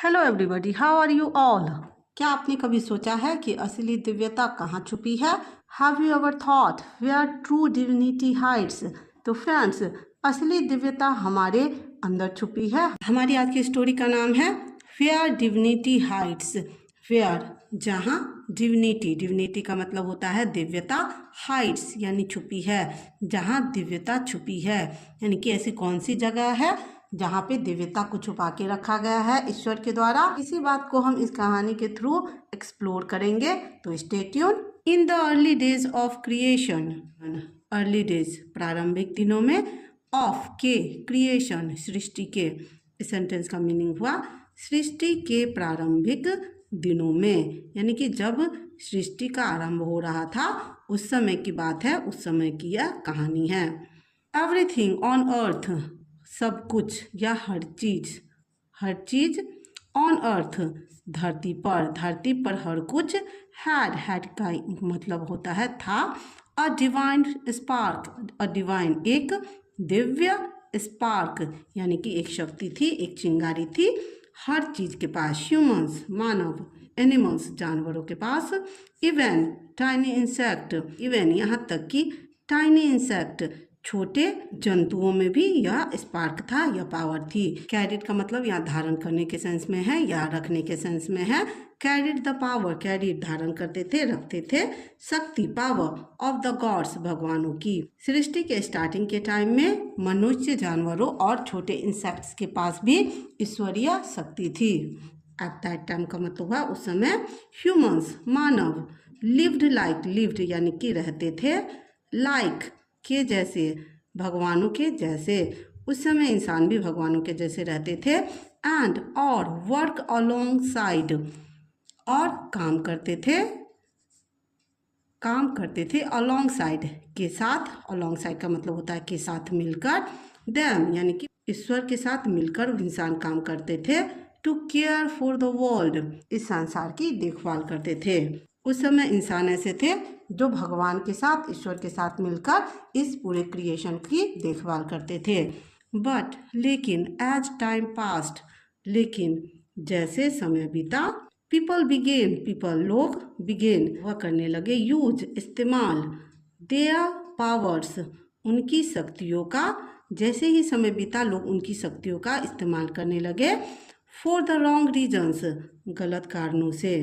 Hello everybody, how are you all. क्या आपने कभी सोचा है कि असली दिव्यता कहाँ छुपी है? Have you ever thought where true divinity hides? तो फ्रेंड्स, असली दिव्यता हमारे अंदर छुपी है। हमारी आज की स्टोरी का नाम है वेयर डिविनिटी हाइड्स। वेयर जहाँ डिविनिटी, डिविनिटी का मतलब होता है दिव्यता, हाइड्स यानी छुपी है, जहाँ दिव्यता छुपी है, यानी कि ऐसी कौन सी जगह है जहाँ पे दिव्यता को छुपा के रखा गया है ईश्वर के द्वारा। इसी बात को हम इस कहानी के थ्रू एक्सप्लोर करेंगे, तो stay tune. In the early days of creation, early days प्रारंभिक दिनों में, ऑफ के क्रिएशन सृष्टि के, इस सेंटेंस का मीनिंग हुआ सृष्टि के प्रारंभिक दिनों में, यानी कि जब सृष्टि का आरंभ हो रहा था उस समय की बात है, उस समय की यह कहानी है। एवरीथिंग ऑन अर्थ, सब कुछ या हर चीज ऑन अर्थ धरती पर हर कुछ, हैड का मतलब होता है था, a divine spark, a divine एक दिव्य, स्पार्क यानी कि एक शक्ति थी, एक चिंगारी थी हर चीज के पास, ह्यूमंस मानव, एनिमल्स जानवरों के पास, इवन टाइनी इंसेक्ट, इवन यहाँ तक कि टाइनी इंसेक्ट छोटे जंतुओं में भी यह स्पार्क था, यह पावर थी। कैरिड का मतलब यहाँ धारण करने के सेंस में है या रखने के सेंस में है। कैरिड द पावर, कैरिड धारण करते थे, रखते थे शक्ति, पावर ऑफ द गॉड्स भगवानों की। सृष्टि के स्टार्टिंग के टाइम में मनुष्य, जानवरों और छोटे इंसेक्ट्स के पास भी ईश्वरीय शक्ति थी। एट दैट टाइम का मतलब हुआ उस समय ह्यूमंस मानव, लिव्ड लाइक, लिव्ड यानी कि रहते थे, लाइक के जैसे, भगवानों के जैसे, उस समय इंसान भी भगवानों के जैसे रहते थे। एंड और वर्क अलोंग साइड, और काम करते थे अलोंग साइड के साथ, अलोंग साइड का मतलब होता है के साथ मिलकर, देम यानी कि ईश्वर के साथ मिलकर इंसान काम करते थे, to care for the world, इस संसार की देखभाल करते थे। उस समय इंसान ऐसे थे जो भगवान के साथ, ईश्वर के साथ मिलकर इस पूरे क्रिएशन की देखभाल करते थे। बट लेकिन एज टाइम पास्ट, लेकिन जैसे समय बीता, पीपल लोग बिगेन वह करने लगे, यूज इस्तेमाल, देयर पावर्स उनकी शक्तियों का, जैसे ही समय बीता लोग उनकी शक्तियों का इस्तेमाल करने लगे, फॉर द रॉन्ग रीजन्स गलत कारणों से,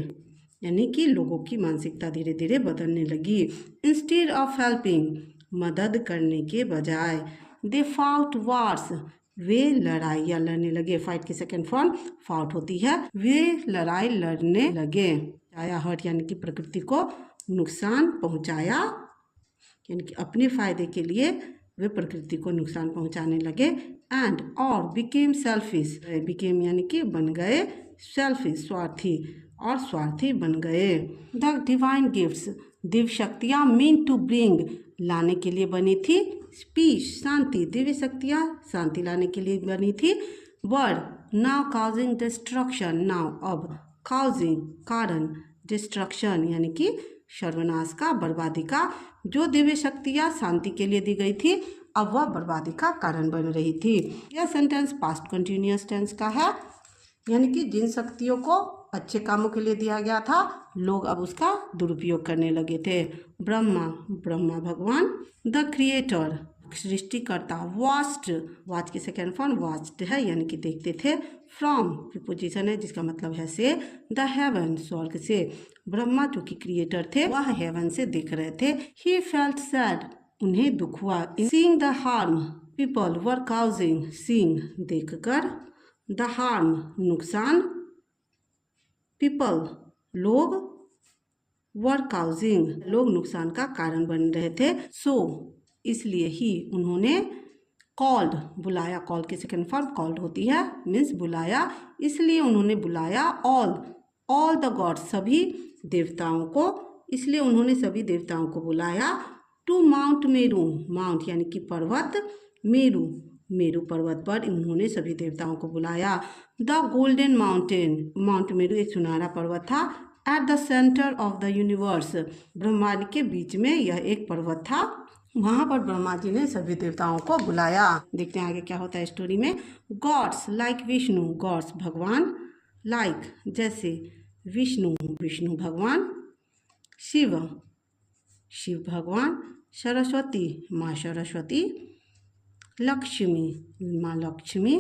यानी कि लोगों की मानसिकता धीरे धीरे बदलने लगी। इंस्टेड ऑफ हेल्पिंग मदद करने के बजाय, दे फाउट वार्स वे लड़ाइयाँ लड़ने लगे, फाइट की सेकेंड फॉर्म फाउट होती है, वे लड़ाई लड़ने लगे। आया हर्ट यानी कि प्रकृति को नुकसान पहुंचाया, यानी कि अपने फायदे के लिए वे प्रकृति को नुकसान पहुंचाने लगे। एंड और बिकेम सेल्फिश, बिकेम यानी कि बन गए सेल्फिश स्वार्थी, और स्वार्थी बन गए। द डिवाइन गिफ्ट्स दिव्य शक्तियाँ, मीन टू ब्रिंग लाने के लिए बनी थी, पीस शांति, दिव्य शक्तियाँ शांति लाने के लिए बनी थी, were now causing destruction, now अब काउजिंग कारण, डिस्ट्रक्शन यानी कि सर्वनाश का, बर्बादी का। जो दिव्य शक्तियाँ शांति के लिए दी गई थी अब वह बर्बादी का कारण बन रही थी। यह सेंटेंस पास्ट कंटिन्यूअस टेंस का है, यानी कि जिन शक्तियों को अच्छे कामों के लिए दिया गया था लोग अब उसका दुरुपयोग करने लगे थे। ब्रह्मा भगवान, द क्रिएटर सृष्टिकर्ता, वास्ट, वाच की सेकेंड फॉर्म वाच्ड है यानी कि देखते थे, फ्रॉम प्रीपोजिशन है जिसका मतलब है से, द हेवन स्वर्ग से, ब्रह्मा जो कि क्रिएटर थे वह हेवन से देख रहे थे। ही फेल्ट सैड उन्हें दुख हुआ, seeing the harm people were causing, seeing देखकर, द हार्म नुकसान, पीपल लोग, वर काउजिंग लोग नुकसान का कारण बन रहे थे, सो इसलिए ही उन्होंने, कॉल्ड बुलाया, कॉल की सेकेंड फॉर्म कॉल्ड होती है, मीन्स बुलाया, इसलिए उन्होंने बुलाया, ऑल द गॉड्स सभी देवताओं को, इसलिए उन्होंने सभी देवताओं को बुलाया, टू माउंट मेरू, माउंट यानी कि पर्वत, मेरू पर्वत पर उन्होंने सभी देवताओं को बुलाया। The golden mountain, mount Meru एक सुनहरा पर्वत था, at the centre of the universe ब्रह्मांड के बीच में यह एक पर्वत था, वहाँ पर ब्रह्मा जी ने सभी देवताओं को बुलाया। देखते हैं आगे क्या होता है स्टोरी में। गॉड्स लाइक विष्णु, गॉड्स भगवान, लाइक जैसे विष्णु, विष्णु भगवान, शिव, शिव भगवान, सरस्वती, माँ सरस्वती, लक्ष्मी, माँ लक्ष्मी,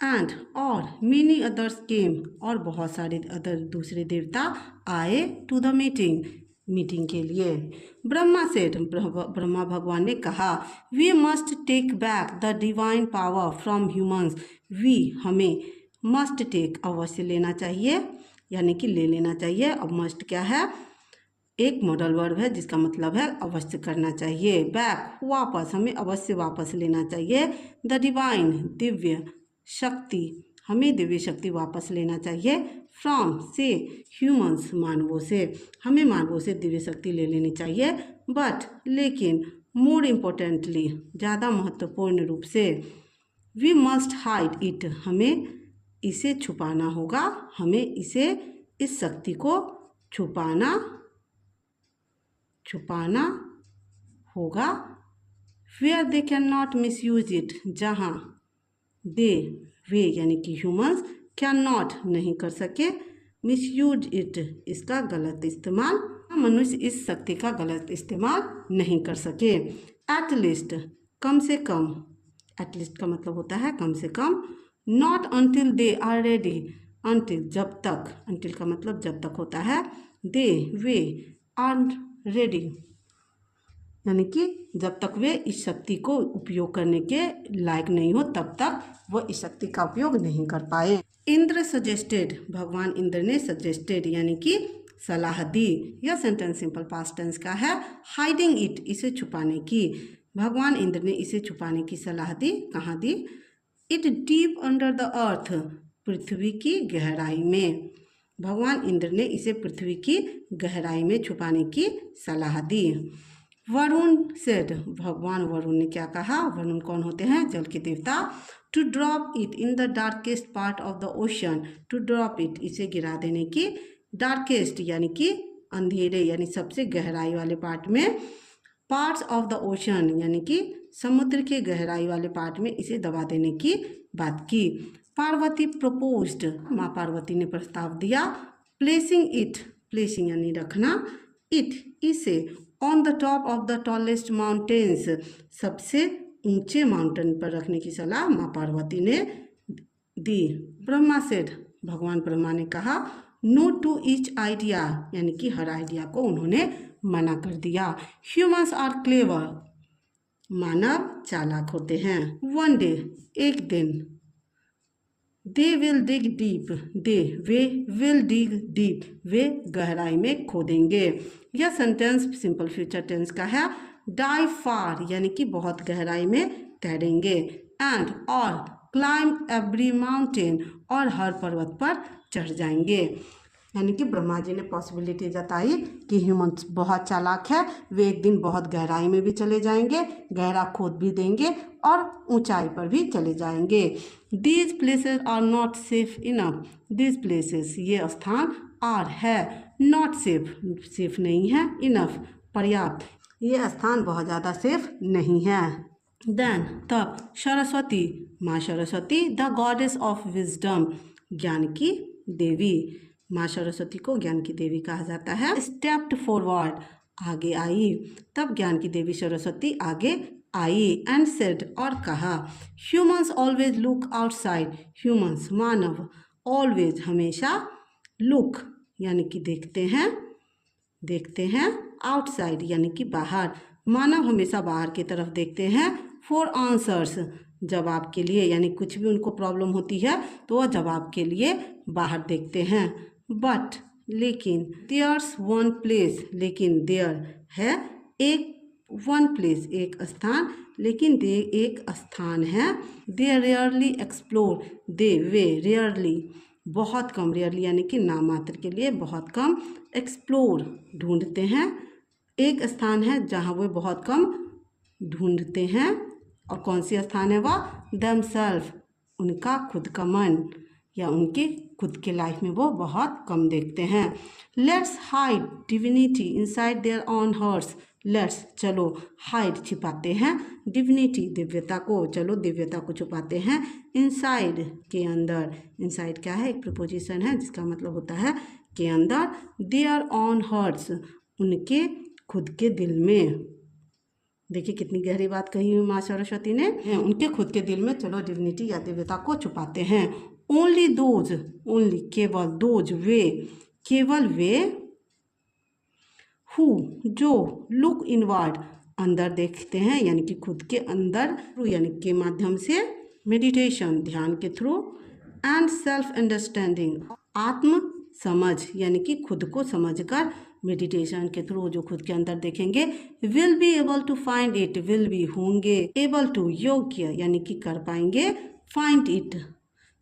एंड और मेनी अदर्स केम, और बहुत सारे अदर दूसरे देवता आए टू द मीटिंग, मीटिंग के लिए। ब्रह्मा सेड, ब्रह्मा भगवान ने कहा, we must take back the divine power from humans, we हमें, मस्ट टेक अवश्य लेना चाहिए, यानी कि ले लेना चाहिए। अब मस्ट क्या है, एक मॉडल वर्ब है जिसका मतलब है अवश्य करना चाहिए। बैक वापस, हमें अवश्य वापस लेना चाहिए। द डिवाइन दिव्य शक्ति, हमें दिव्य शक्ति वापस लेना चाहिए। फ्रॉम से ह्यूमंस मानवों से, हमें मानवों से दिव्य शक्ति ले लेनी चाहिए। बट लेकिन मोर इम्पोर्टेंटली, ज़्यादा महत्वपूर्ण रूप से, वी मस्ट हाइड इट, हमें इसे छुपाना होगा, हमें इसे, इस शक्ति को छुपाना होगा। Where they can not misuse it, जहाँ दे वे यानी कि ह्यूमंस कैन नॉट नहीं कर सके, मिस यूज इट इसका गलत इस्तेमाल, मनुष्य इस शक्ति का गलत इस्तेमाल नहीं कर सके। एटलीस्ट कम से कम, एटलीस्ट का मतलब होता है कम से कम। Not until they are ready, until जब तक, अनटिल का मतलब जब तक होता है। दे वे आर रेडी यानी कि जब तक वे इस शक्ति को उपयोग करने के लायक नहीं हो तब तक वो इस शक्ति का उपयोग नहीं कर पाए। इंद्र सजेस्टेड, भगवान इंद्र ने सजेस्टेड यानी कि सलाह दी। यह सेंटेंस सिंपल पास्ट टेंस का है। हाइडिंग इट, इसे छुपाने की, भगवान इंद्र ने इसे छुपाने की सलाह दी। कहाँ दी? It deep under the earth, पृथ्वी की गहराई में। भगवान इंद्र ने इसे पृथ्वी की गहराई में छुपाने की सलाह दी। वरुण सेड, भगवान वरुण ने क्या कहा? वरुण कौन होते हैं? जल के देवता। To drop it in the darkest part of the ocean, to drop it इसे गिरा देने की। डार्केस्ट यानी कि अंधेरे यानी सबसे गहराई वाले पार्ट में। पार्ट्स ऑफ द ओशन यानी कि समुद्र के गहराई वाले पार्ट में इसे दबा देने की बात की। पार्वती प्रपोज्ड, माँ पार्वती ने प्रस्ताव दिया। प्लेसिंग इट, प्लेसिंग यानी रखना, इट इसे on the top of the tallest mountains, सबसे ऊंचे माउंटेन पर रखने की सलाह माँ पार्वती ने दी। ब्रह्मा सेड, भगवान ब्रह्मा ने कहा। नो टू ईच आइडिया यानी कि हर आइडिया को उन्होंने मना कर दिया। ह्यूमंस आर क्लेवर, मानव चालाक होते हैं। वन डे, एक दिन। They will dig deep, they वे विल डिग डीप, वे गहराई में खोदेंगे। यह सेंटेंस सिंपल फ्यूचर टेंस का है। डाई फार यानी कि बहुत गहराई में तैरेंगे। एंड और क्लाइंब एवरी माउंटेन, और हर पर्वत पर चढ़ जाएंगे। यानी कि ब्रह्मा जी ने पॉसिबिलिटी जताई कि ह्यूमंस बहुत चालाक है, वे एक दिन बहुत गहराई में भी चले जाएंगे, गहरा खोद भी देंगे और ऊंचाई पर भी चले जाएंगे। These places are not safe enough, these places ये स्थान आर है, नॉट सेफ सेफ नहीं है, इनफ पर्याप्त, ये स्थान बहुत ज़्यादा सेफ नहीं है। देन तब सरस्वती, माँ Saraswati, the goddess of wisdom, ज्ञान की देवी, माँ सरस्वती को ज्ञान की देवी कहा जाता है। स्टेप्ड फॉरवर्ड, आगे आई। तब ज्ञान की देवी सरस्वती आगे आई। एंड सेड, और कहा। Humans always look outside, humans मानव, ऑलवेज हमेशा, लुक यानी कि देखते हैं, आउटसाइड यानी कि बाहर, मानव हमेशा बाहर की तरफ देखते हैं। फॉर आंसर्स, जवाब के लिए, यानी कुछ भी उनको प्रॉब्लम होती है तो वह जवाब के लिए बाहर देखते हैं। बट लेकिन, देयर्स वन प्लेस, लेकिन देयर है एक, वन प्लेस एक स्थान, लेकिन दे एक स्थान है। दे रेयरली एक्सप्लोर, दे वे रेयरली बहुत कम, रेयरली यानी कि नामात्र के लिए बहुत कम, एक्सप्लोर ढूंढते हैं, एक स्थान है जहाँ वे बहुत कम ढूंढते हैं। और कौन सी स्थान है वह? देमसेल्फ, उनका खुद का मन या उनके खुद के लाइफ में वो बहुत कम देखते हैं। Let's hide divinity inside their own hearts, let's चलो हाइड छिपाते हैं डिविनिटी दिव्यता को, चलो दिव्यता को छुपाते हैं इनसाइड के अंदर। इनसाइड क्या है? एक प्रीपोजिशन है जिसका मतलब होता है के अंदर। देयर ऑन हर्ट्स उनके खुद के दिल में। देखिए कितनी गहरी बात कही हुई माँ सरस्वती ने। उनके खुद के दिल में चलो डिविनिटी या दिव्यता को छुपाते हैं। ओनली दोज ओनली केवल दोज वे केवल वे हु जो लुक इनवर्ड अंदर देखते हैं यानी कि खुद के अंदर यानी के माध्यम से, मेडिटेशन ध्यान के थ्रू, एंड सेल्फ अंडरस्टैंडिंग आत्म समझ यानी कि खुद को समझकर मेडिटेशन के थ्रू जो खुद के अंदर देखेंगे, will be able to find it will be होंगे, एबल टू योग्य यानी कि कर पाएंगे, फाइंड इट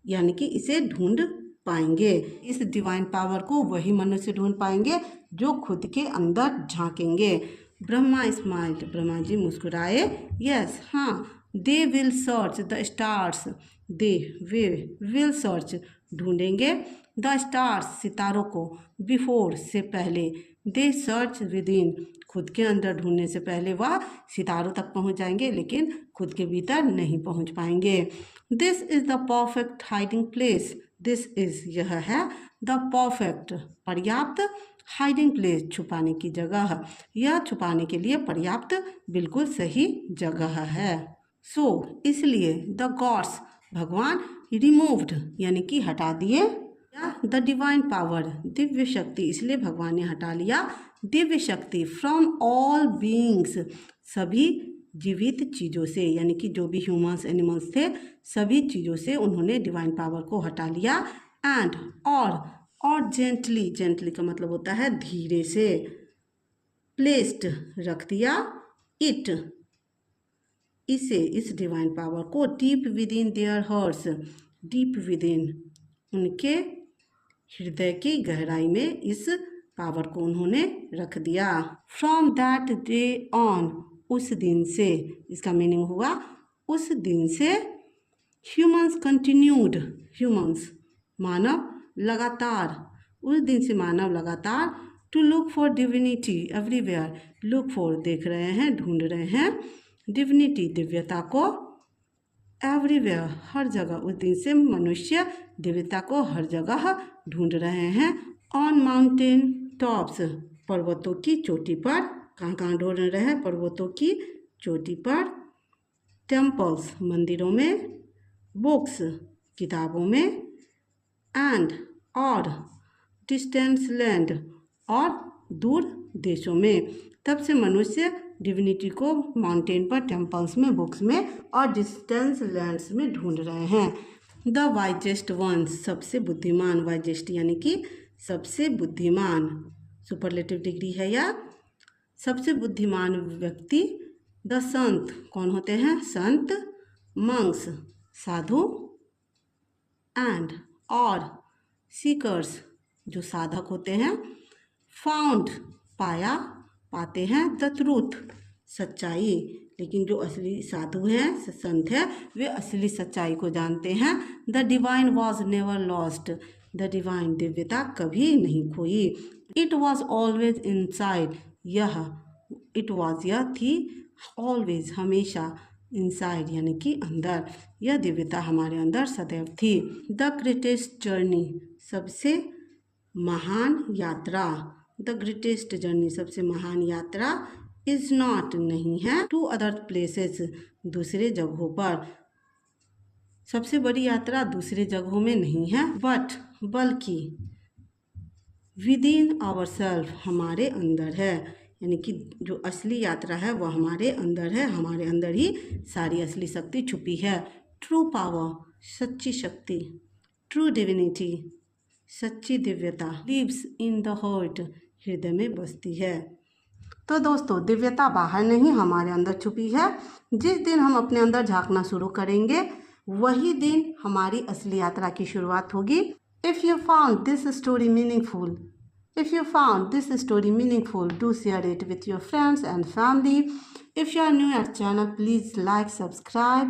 यानी कि इसे ढूंढ पाएंगे। इस डिवाइन पावर को वही मनुष्य ढूंढ पाएंगे जो खुद के अंदर झांकेंगे। ब्रह्मा स्माइल्ड ब्रह्मा जी मुस्कुराए। यस हाँ। They will search the stars they वे विल सर्च ढूंढेंगे द स्टार्स सितारों को, बिफोर से पहले, दे सर्च विद इन खुद के अंदर ढूंढने से पहले वह सितारों तक पहुंच जाएंगे लेकिन खुद के भीतर नहीं पहुंच पाएंगे। This is the perfect hiding place this is यह है द परफेक्ट पर्याप्त, हाइडिंग प्लेस छुपाने की जगह, यह छुपाने के लिए पर्याप्त बिल्कुल सही जगह है। सो इसलिए द गॉड्स भगवान रिमूव्ड यानी कि हटा दिए, द डिवाइन पावर दिव्य शक्ति इसलिए भगवान ने हटा लिया दिव्य शक्ति, फ्रॉम ऑल बीइंग्स सभी जीवित चीज़ों से यानी कि जो भी ह्यूमंस एनिमल्स थे सभी चीज़ों से उन्होंने डिवाइन पावर को हटा लिया। एंड और जेंटली, जेंटली का मतलब होता है धीरे से, प्लेस्ड रख दिया, इट इसे इस डिवाइन पावर को, deep within their hearts deep within उनके हृदय की गहराई में इस पावर को उन्होंने रख दिया। फ्रॉम दैट डे ऑन उस दिन से, इसका मीनिंग हुआ उस दिन से, ह्यूमंस कंटिन्यूड ह्यूमंस मानव लगातार, उस दिन से मानव लगातार, to look for divinity everywhere look for देख रहे हैं ढूंढ रहे हैं, डिविनिटी दिव्यता को, एवरीवेयर हर जगह, उस दिन से मनुष्य दिव्यता को हर जगह ढूंढ रहे हैं। ऑन माउंटेन टॉप्स पर्वतों की चोटी पर, कहाँ ढूंढ रहे हैं? पर्वतों की चोटी पर, टेम्पल्स मंदिरों में, बुक्स किताबों में, एंड और डिस्टेंस लैंड और दूर देशों में। तब से मनुष्य डिविनिटी को माउंटेन पर, टेम्पल्स में, बुक्स में और डिस्टेंस लैंड्स में ढूंढ रहे हैं। द वाइजेस्ट वंस सबसे बुद्धिमान, वाइजेस्ट यानी कि सबसे बुद्धिमान, सुपरलेटिव डिग्री है या सबसे बुद्धिमान व्यक्ति। द संत कौन होते हैं? संत, मंक्स साधु, एंड और सीकर्स जो साधक होते हैं, फाउंड पाया पाते हैं, द ट्रूथ सच्चाई, लेकिन जो असली साधु हैं संत हैं वे असली सच्चाई को जानते हैं। The divine was never lost the divine दिव्यता कभी नहीं खोई। इट वॉज ऑलवेज इनसाइड यह इट वॉज यह थी, ऑलवेज हमेशा, इनसाइड यानी कि अंदर, यह दिव्यता हमारे अंदर सदैव थी। द ग्रेटेस्ट जर्नी सबसे महान यात्रा, द ग्रेटेस्ट जर्नी सबसे महान यात्रा, इज नॉट नहीं है, टू अदर प्लेसेस दूसरे जगहों पर, सबसे बड़ी यात्रा दूसरे जगहों में नहीं है, बट बल्कि विद इन आवर सेल्फ हमारे अंदर है, यानी कि जो असली यात्रा है वह हमारे अंदर है, हमारे अंदर ही सारी असली शक्ति छुपी है। ट्रू पावर सच्ची शक्ति, ट्रू डिविनिटी सच्ची दिव्यता, लिव्स इन द हार्ट हृदय में बसती है। तो दोस्तों दिव्यता बाहर नहीं हमारे अंदर छुपी है। जिस दिन हम अपने अंदर झांकना शुरू करेंगे वही दिन हमारी असली यात्रा की शुरुआत होगी। If you found this story meaningful If you found this story meaningful, do share it with your friends and family. If you are new at channel, please like, subscribe